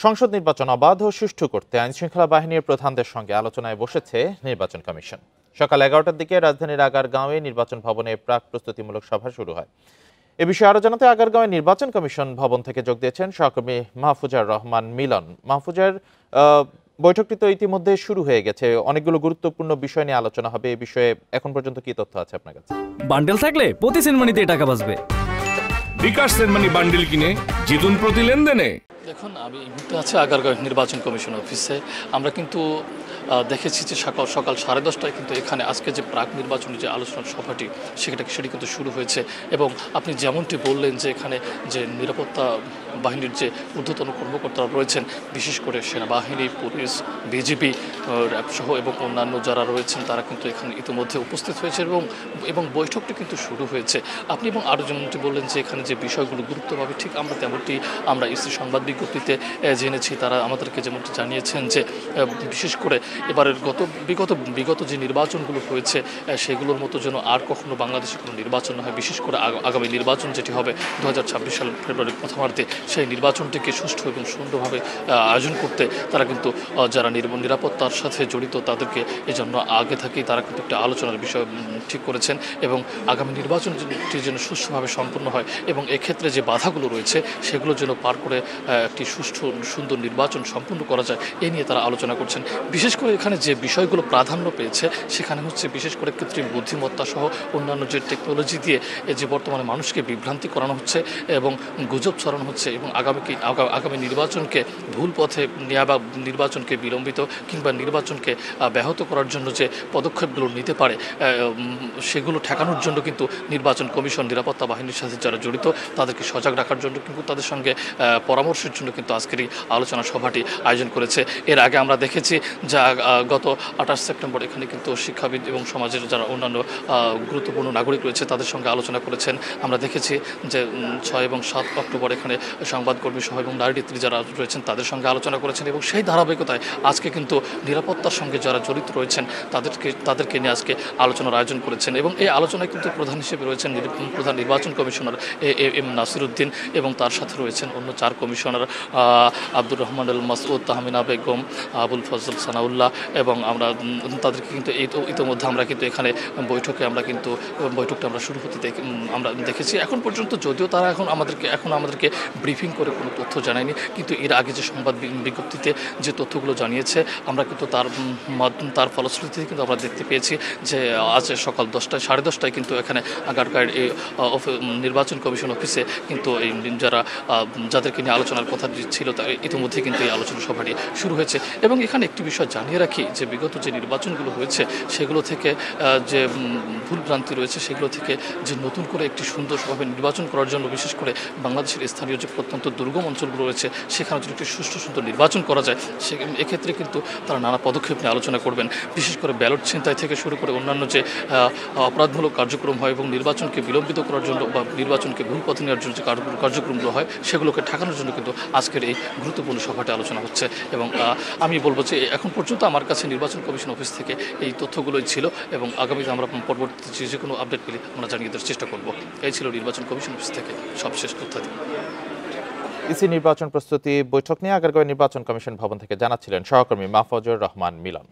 সংসদ নির্বাচন অবাধ ও সুষ্ঠু করতে আইনশৃঙ্খলা বাহিনীর প্রধানদের সঙ্গে আলোচনায় বসেছে নির্বাচন কমিশন। সকাল 11টার দিকে রাজধানীর আগারগাঁওয়ে নির্বাচন ভবনে প্রাক প্রস্তুতিমূলক সভা শুরু হয়। এ বিষয়ে আরো জানাতে আগারগাঁওয়ে নির্বাচন কমিশন ভবন থেকে যোগ দিয়েছেন সহকর্মী মাহফুজার রহমান মিলন। মাহফুজার, বৈঠকটি তো ইতিমধ্যে শুরু হয়ে গেছে, অনেকগুলো গুরুত্বপূর্ণ বিষয় নিয়ে আলোচনা হবে। এই বিষয়ে এখন পর্যন্ত কি তথ্য আছে আপনার কাছে? বান্ডেল থাকলে প্রতি সেনমানিতে টাকা বাঁচবে। বিকাশ সেনমানি বান্ডেল কিনে জিতুন প্রতি লেনদেনে। দেখুন, আমি এই মুহূর্তে আছি আগারগাঁও নির্বাচন কমিশন অফিসে। আমরা কিন্তু দেখেছি যে সকাল 10:30টায় কিন্তু এখানে আজকে যে প্রাক নির্বাচনী যে আলোচনার সভাটি সেটি কিন্তু শুরু হয়েছে। এবং আপনি যেমনটি বললেন যে এখানে যে নিরাপত্তা বাহিনীর যে ঊর্ধ্বতন কর্মকর্তারা রয়েছেন, বিশেষ করে সেনাবাহিনী, পুলিশ, বিজিবি, র্যাব সহ এবং অন্যান্য যারা রয়েছেন তারা কিন্তু এখানে ইতিমধ্যে উপস্থিত হয়েছে এবং বৈঠকটি কিন্তু শুরু হয়েছে। আপনি এবং আরও যেমনটি বললেন যে এখানে যে বিষয়গুলো গুরুত্ব পাবে, ঠিক আমরা তেমনটি আমরা ইসি সংবাদ বিজ্ঞপ্তিতে জেনেছি। তারা আমাদেরকে যেমনটি জানিয়েছেন যে বিশেষ করে এবারের বিগত যে নির্বাচনগুলো হয়েছে সেগুলোর মতো যেন আর কখনো বাংলাদেশে কোনো নির্বাচন না হয়। বিশেষ করে আগামী নির্বাচন যেটি হবে 2026 সালের ফেব্রুয়ারির প্রথমার্ধে, সেই নির্বাচনটিকে সুষ্ঠু এবং সুন্দরভাবে আয়োজন করতে তারা কিন্তু যারা নিরাপত্তার সাথে জড়িত তাদেরকে এই জন্য আগে থেকেই তারা কিন্তু একটা আলোচনার বিষয় ঠিক করেছেন এবং আগামী নির্বাচনটি যেন সুষ্ঠুভাবে সম্পন্ন হয় এবং এক্ষেত্রে যে বাধাগুলো রয়েছে সেগুলো যেন পার করে একটি সুষ্ঠু সুন্দর নির্বাচন সম্পন্ন করা যায়, এ নিয়ে তারা আলোচনা করছেন। বিশেষ করে এখানে যে বিষয়গুলো প্রাধান্য পেয়েছে সেখানে হচ্ছে বিশেষ করে কৃত্রিম বুদ্ধিমত্তা সহ অন্যান্য যে টেকনোলজি দিয়ে যে বর্তমানে মানুষকে বিভ্রান্তি করানো হচ্ছে এবং গুজব ছড়ানো হচ্ছে এবং আগামী নির্বাচনকে ভুল পথে নেওয়া বা নির্বাচনকে বিলম্বিত কিংবা নির্বাচনকে ব্যাহত করার জন্য যে পদক্ষেপগুলো নিতে পারে সেগুলো ঠেকানোর জন্য কিন্তু নির্বাচন কমিশন নিরাপত্তা বাহিনীর সাথে যারা জড়িত তাদেরকে সজাগ রাখার জন্য কিন্তু তাদের সঙ্গে পরামর্শের জন্য কিন্তু আজকের এই আলোচনা সভাটি আয়োজন করেছে। এর আগে আমরা দেখেছি যা গত 28 সেপ্টেম্বর এখানে কিন্তু শিক্ষাবিদ এবং সমাজের যারা অন্যান্য গুরুত্বপূর্ণ নাগরিক রয়েছে তাদের সঙ্গে আলোচনা করেছেন। আমরা দেখেছি যে 6 এবং 7 অক্টোবর এখানে সংবাদকর্মী সহ এবং নারী নেত্রী যারা রয়েছেন তাদের সঙ্গে আলোচনা করেছেন এবং সেই ধারাবাহিকতায় আজকে কিন্তু নিরাপত্তার সঙ্গে যারা জড়িত রয়েছেন তাদেরকে নিয়ে আজকে আলোচনার আয়োজন করেছেন এবং এই আলোচনায় কিন্তু প্রধান হিসেবে রয়েছেন প্রধান নির্বাচন কমিশনার এম নাসিরউদ্দিন এবং তার সাথে রয়েছেন অন্য 4 কমিশনার আব্দুর রহমান আল মাসউদ, তাহমিনা বেগম, আবুল ফজল সানাউল্লাহ এবং আমরা তাদেরকে কিন্তু ইতিমধ্যে আমরা কিন্তু এখানে বৈঠকটা আমরা শুরু হতে আমরা দেখেছি। এখন পর্যন্ত যদিও তারা এখন আমাদেরকে ব্রিফিং করে কোনো তথ্য জানায়নি, কিন্তু এর আগে যে সংবাদ বিজ্ঞপ্তিতে যে তথ্যগুলো জানিয়েছে আমরা কিন্তু তার ফলশ্রুতিতে কিন্তু আমরা দেখতে পেয়েছি যে আজ সকাল 10:30টায় কিন্তু এখানে আগারগাঁওয়ের এই নির্বাচন কমিশন অফিসে কিন্তু এই যাদেরকে নিয়ে আলোচনার কথা ছিল ইতিমধ্যে কিন্তু এই আলোচনা সভাটি শুরু হয়েছে। এবং এখানে একটি বিষয় জানিয়ে রাখি যে বিগত যে নির্বাচনগুলো হয়েছে সেগুলো থেকে যে ভুলভ্রান্তি রয়েছে সেগুলো থেকে যে নতুন করে একটি সুন্দরভাবে নির্বাচন করার জন্য বিশেষ করে বাংলাদেশের স্থানীয় যে প্রত্যন্ত দুর্গম অঞ্চলগুলো রয়েছে সেখানে যদি একটি সুন্দর নির্বাচন করা যায় এক্ষেত্রে কিন্তু তারা নানা পদক্ষেপ নিয়ে আলোচনা করবেন। বিশেষ করে ব্যালট ছিনতাই থেকে শুরু করে অন্যান্য যে অপরাধমূলক কার্যক্রম হয় এবং নির্বাচনকে বিলম্বিত করার জন্য বা নির্বাচনকে ভুল পথে নেওয়ার জন্য যে কার্যক্রমগুলো হয় সেগুলোকে ঠেকানোর জন্য কিন্তু আজকের এই গুরুত্বপূর্ণ সভাটি আলোচনা হচ্ছে। এবং আমি বলবো যে এখন পর্যন্ত আমার কাছে নির্বাচন কমিশন অফিস থেকে এই তথ্যগুলোই ছিল এবং আগামীতে আমরা পরবর্তীতে যে কোনো আপডেট পেলে আমরা জানিয়ে দেওয়ার চেষ্টা করব। এই ছিল নির্বাচন কমিশন অফিস থেকে সবশেষ তথ্যাদি। ইসি নির্বাচন প্রস্তুতি বৈঠক নিয়ে আগারগাঁও নির্বাচন কমিশন ভবন থেকে জানাচ্ছিলেন সহকর্মী মাহফুজুর রহমান মিলন।